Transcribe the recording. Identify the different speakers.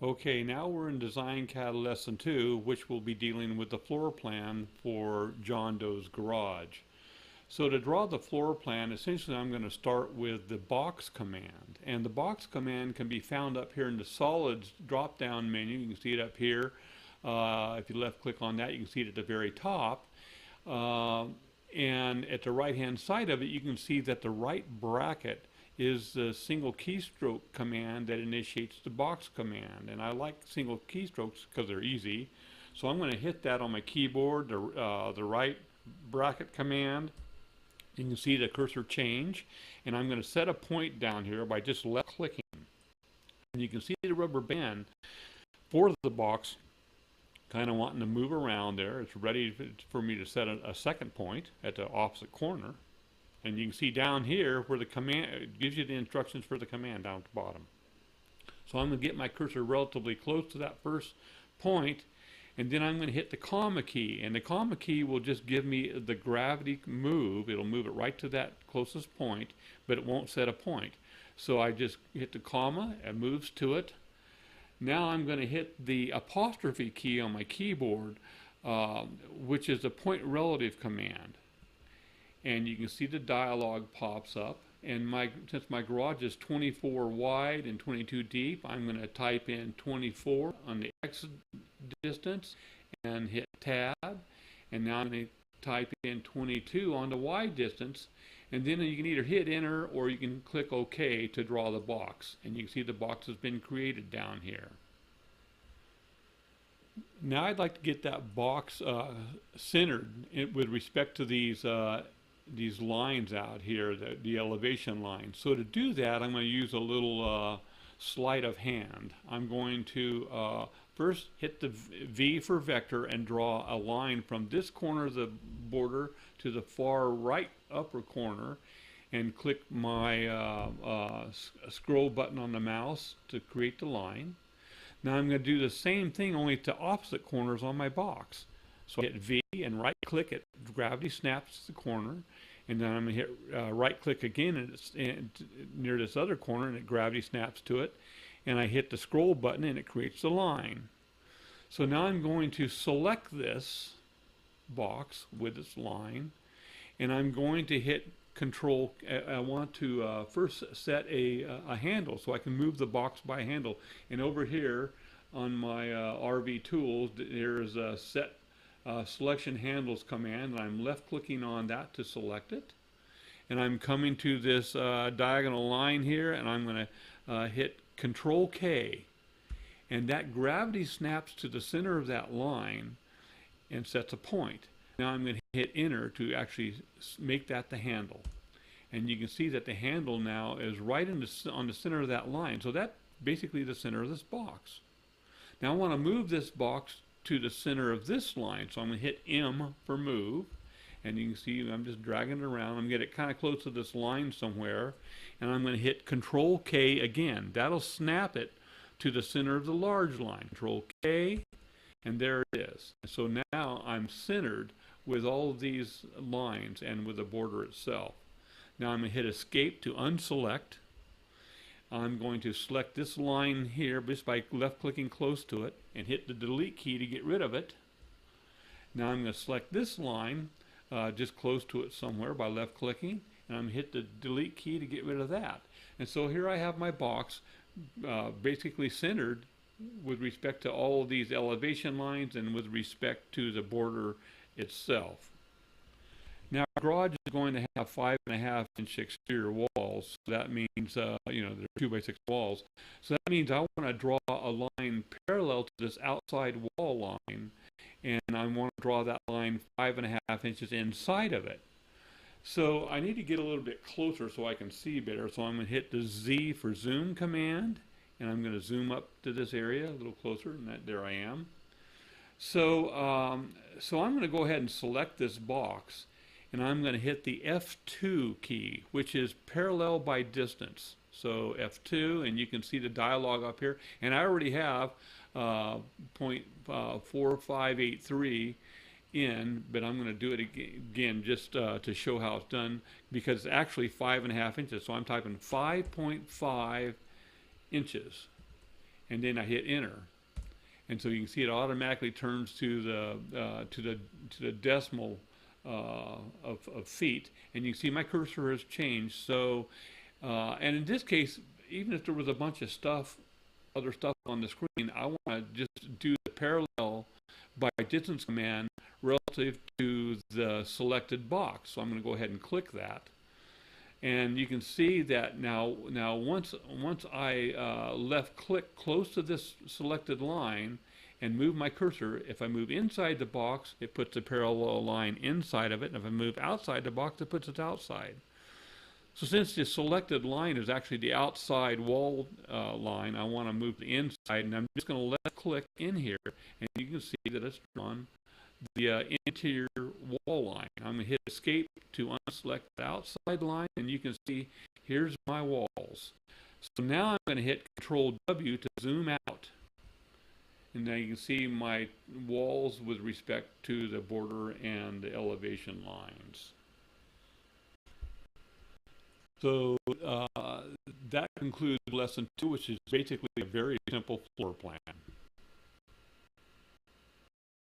Speaker 1: Okay, now we're in Dcad Lesson 2, which will be dealing with the floor plan for John Doe's garage. So to draw the floor plan, essentially I'm going to start with the box command. And the box command can be found up here in the solids drop-down menu. You can see it up here. If you left click on that, you can see it at the very top. And at the right-hand side of it, you can see that the right bracket is the single keystroke command that initiates the box command. And I like single keystrokes because they're easy. So I'm going to hit that on my keyboard, the right bracket command. You can see the cursor change. And I'm going to set a point down here by just left clicking. And you can see the rubber band for the box kind of wanting to move around there. It's ready for me to set a second point at the opposite corner. And you can see down here where the command gives you the instructions for the command down at the bottom. So I'm going to get my cursor relatively close to that first point, and then I'm going to hit the comma key. And the comma key will just give me the gravity move. It'll move it right to that closest point, but it won't set a point. So I just hit the comma, it moves to it. Now I'm going to hit the apostrophe key on my keyboard, which is the point relative command. And you can see the dialog pops up. And since my garage is 24 wide and 22 deep, I'm going to type in 24 on the X distance and hit tab. And now I'm going to type in 22 on the Y distance. And then you can either hit enter or you can click OK to draw the box. And you can see the box has been created down here. Now I'd like to get that box centered with respect to these lines out here, the elevation lines. So to do that, I'm going to use a little sleight of hand. I'm going to first hit the V for vector and draw a line from this corner of the border to the far right upper corner, and click my scroll button on the mouse to create the line. Now I'm going to do the same thing, only to opposite corners on my box. So I hit V and right click it, gravity snaps to the corner, and then I'm going to hit right click again and it's near this other corner and gravity snaps to it, and I hit the scroll button and it creates the line. So now I'm going to select this box with its line, and I'm going to hit control. I want to first set a handle so I can move the box by handle. And over here on my RV tools, there's a set selection handles command, and I'm left clicking on that to select it. And I'm coming to this diagonal line here, and I'm going to hit control K. And that gravity snaps to the center of that line and sets a point. Now I'm going to hit enter to actually make that the handle. And you can see that the handle now is right on the center of that line. So that's basically the center of this box. Now I want to move this box to the center of this line. So I'm going to hit M for move. And you can see I'm just dragging it around. I'm going to get it kind of close to this line somewhere. And I'm going to hit control K again. That'll snap it to the center of the large line. Control K, and there it is. So now I'm centered with all of these lines and with the border itself. Now I'm going to hit escape to unselect. I'm going to select this line here just by left clicking close to it and hit the delete key to get rid of it. Now I'm going to select this line just close to it somewhere by left clicking, and I'm going to hit the delete key to get rid of that. And so here I have my box basically centered with respect to all of these elevation lines and with respect to the border itself. Now, our garage is going to have 5.5-inch exterior walls. So that means, they're 2x6 walls. So that means I want to draw a line parallel to this outside wall line, and I want to draw that line 5.5 inches inside of it. So I need to get a little bit closer so I can see better. So I'm going to hit the Z for zoom command, and I'm going to zoom up to this area a little closer, and there I am. So I'm going to go ahead and select this box, and I'm going to hit the F2 key, which is parallel by distance. So F2, and you can see the dialog up here, and I already have 0.4583 in, but I'm going to do it again just to show how it's done, because it's actually 5.5 inches. So I'm typing 5.5 inches. and then I hit enter. And so you can see it automatically turns to the decimal of feet, and you can see my cursor has changed. So, and in this case, even if there was a bunch of other stuff on the screen, I want to just do the parallel by distance command relative to the selected box. So I'm going to go ahead and click that. And you can see that now once I left click close to this selected line and move my cursor, if I move inside the box, it puts a parallel line inside of it, and if I move outside the box, it puts it outside. So since the selected line is actually the outside wall line, I want to move the inside, and I'm just going to left click in here, and you can see that it's drawn the interior wall line. I'm going to hit escape to unselect the outside line, and you can see here's my walls. So now I'm going to hit Control W to zoom out. And now you can see my walls with respect to the border and the elevation lines. So that concludes lesson 2, which is basically a very simple floor plan.